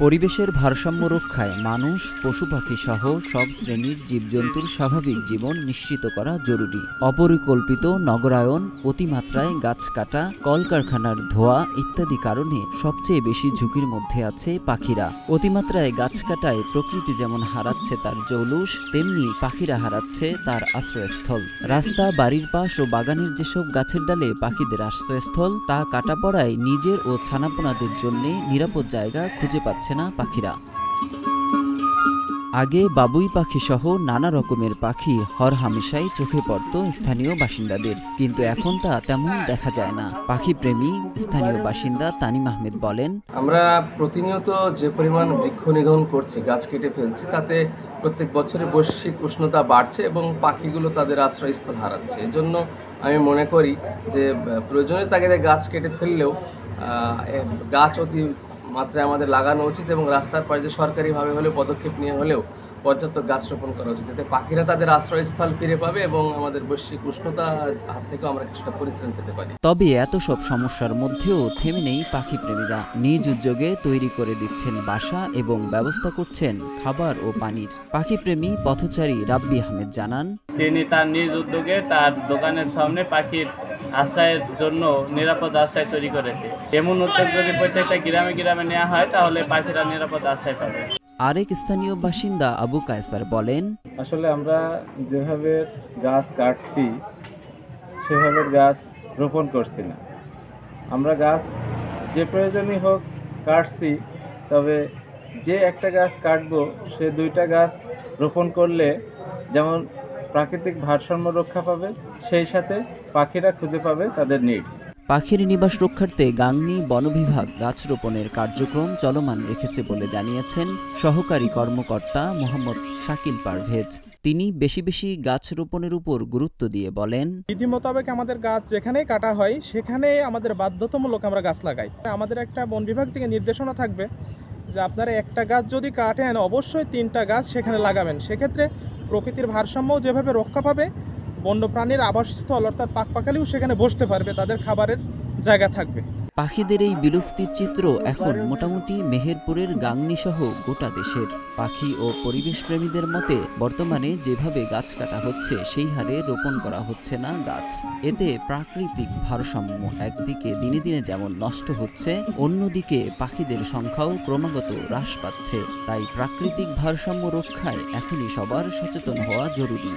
পরিবেশের ভারসাম্য রক্ষায় মানুষ, পশুপাখি সহ সব শ্রেণীর জীবজন্তুর স্বাভাবিক জীবন নিশ্চিত করা জরুরি। অপরিকল্পিত নগরায়ন, অতিমাত্রায় গাছ কাটা, কলকারখানার ধোঁয়া ইত্যাদি কারণে সবচেয়ে বেশি ঝুঁকির মধ্যে আছে পাখিরা। অতিমাত্রায় গাছ কাটায় প্রকৃতি যেমন হারাচ্ছে তার জৌলুস, তেমনি পাখিরা হারাচ্ছে তার আশ্রয়স্থল। রাস্তা, বাড়ির পাশ ও বাগানের যেসব গাছের ডালে পাখিদের আশ্রয়স্থল, তা কাটা পড়ায় নিজের ও ছানাপোনাদের জন্য নিরাপদ জায়গা খুঁজে পাচ্ছে না পাখিরা। আগে বাবুই পাখি সহ নানা রকমের পাখি হরহামেশাই চোখে পড়ত স্থানীয় বাসিন্দাদের, কিন্তু এখন তা তেমন দেখা যায় না। পাখি প্রেমী স্থানীয় বাসিন্দা তানিম আহমেদ বলেন, আমরা প্রতিনিয়ত যে পরিমাণ বৃক্ষ নিধন করছি, গাছ কেটে ফেলছি, তাতে প্রত্যেক বছরে বৈশ্বিক উষ্ণতা বাড়ছে এবং পাখিগুলো তাদের আশ্রয়স্থল হারাচ্ছে। এজন্য আমি মনে করি যে প্রয়োজনীয় তাগিদে গাছ কেটে ফেললেও গাছ অতি মাত্রায় আমাদের লাগানো উচিত এবং রাস্তার পাশে যে সরকারিভাবে হলেও পদক্ষেপ নিয়ে হলেও পর্যাপ্ত গাছ রোপণ করা উচিত। এতে পাখিরা তাদের আশ্রয়স্থল ফিরে পাবে এবং আমাদের বৈশ্বিক উষ্ণতার হাত থেকেও আমরা কিছুটা পরিত্রাণ পেতে পারি। তবে এত সব সমস্যার মধ্যেও থেমে নেই পাখি প্রেমীরা। নিজ উদ্যোগে তৈরি করে দিচ্ছেন বাসা এবং ব্যবস্থা করছেন খাবার ও পানির। পাখি প্রেমী পথচারী রাব্বি আহমেদ জানান, তিনি তার নিজ উদ্যোগে তার দোকানের সামনে পাখির আশ্রয়ের জন্য নিরাপদ আশ্রয় তৈরি করেছে। এমন উদ্যোগ যদি প্রত্যেকটা গ্রামে গ্রামে নেওয়া হয় তাহলে পাখিরা নিরাপদ আশ্রয় পাবে। আরেক স্থানীয় বাসিন্দা আবু কায়সার বলেন, আসলে আমরা যেভাবে গাছ কাটছি সেভাবে গাছ রোপণ করছি না। আমরা গাছ যে প্রয়োজনই হোক কাটছি, তবে যে একটা গাছ কাটবো সে দুইটা গাছ রোপণ করলে যেমন প্রাকৃতিক ভারসাম্য রক্ষা পাবে, সেই সাথে পাখিরা খুঁজে পাবে তাদের নিড। পাখির নিবাস রক্ষার্থে গাংনী বন বিভাগ গাছ রোপণের কার্যক্রম চলমান রেখেছে বলে জানিয়েছেন সহকারী কর্মকর্তা মোহাম্মদ শাকিল পারভেজ। তিনি বেশি বেশি গাছ রোপণের উপর গুরুত্ব দিয়ে বলেন, বিধি মোতাবেক আমাদের গাছ যেখানেই কাটা হয় সেখানে আমাদের বাধ্যতামূলক আমরা গাছ লাগাই। আমাদের একটা বন বিভাগ থেকে নির্দেশনা থাকবে যে আপনারা একটা গাছ যদি কাটেন অবশ্যই 3টা গাছ সেখানে লাগাবেন। সেক্ষেত্রে প্রকৃতির ভারসাম্য যেভাবে রক্ষা পাবে, বন্যপ্রাণীর আবাসস্থল অর্থাৎ পাখপাখালিও সেখানে বসতে পারবে, তাদের খাবারের জায়গা থাকবে। পাখিদের এই বিলুপ্তির চিত্র এখন মোটামুটি মেহেরপুরের গাংনী সহ গোটা দেশের। পাখি ও পরিবেশ প্রেমীদের মতে বর্তমানে যেভাবে গাছ কাটা হচ্ছে সেই হারে রোপণ করা হচ্ছে না গাছ। এতে প্রাকৃতিক ভারসাম্য একদিকে দিনে দিনে যেমন নষ্ট হচ্ছে, অন্যদিকে পাখিদের সংখ্যাও ক্রমাগত হ্রাস পাচ্ছে। তাই প্রাকৃতিক ভারসাম্য রক্ষায় এখনই সবার সচেতন হওয়া জরুরি।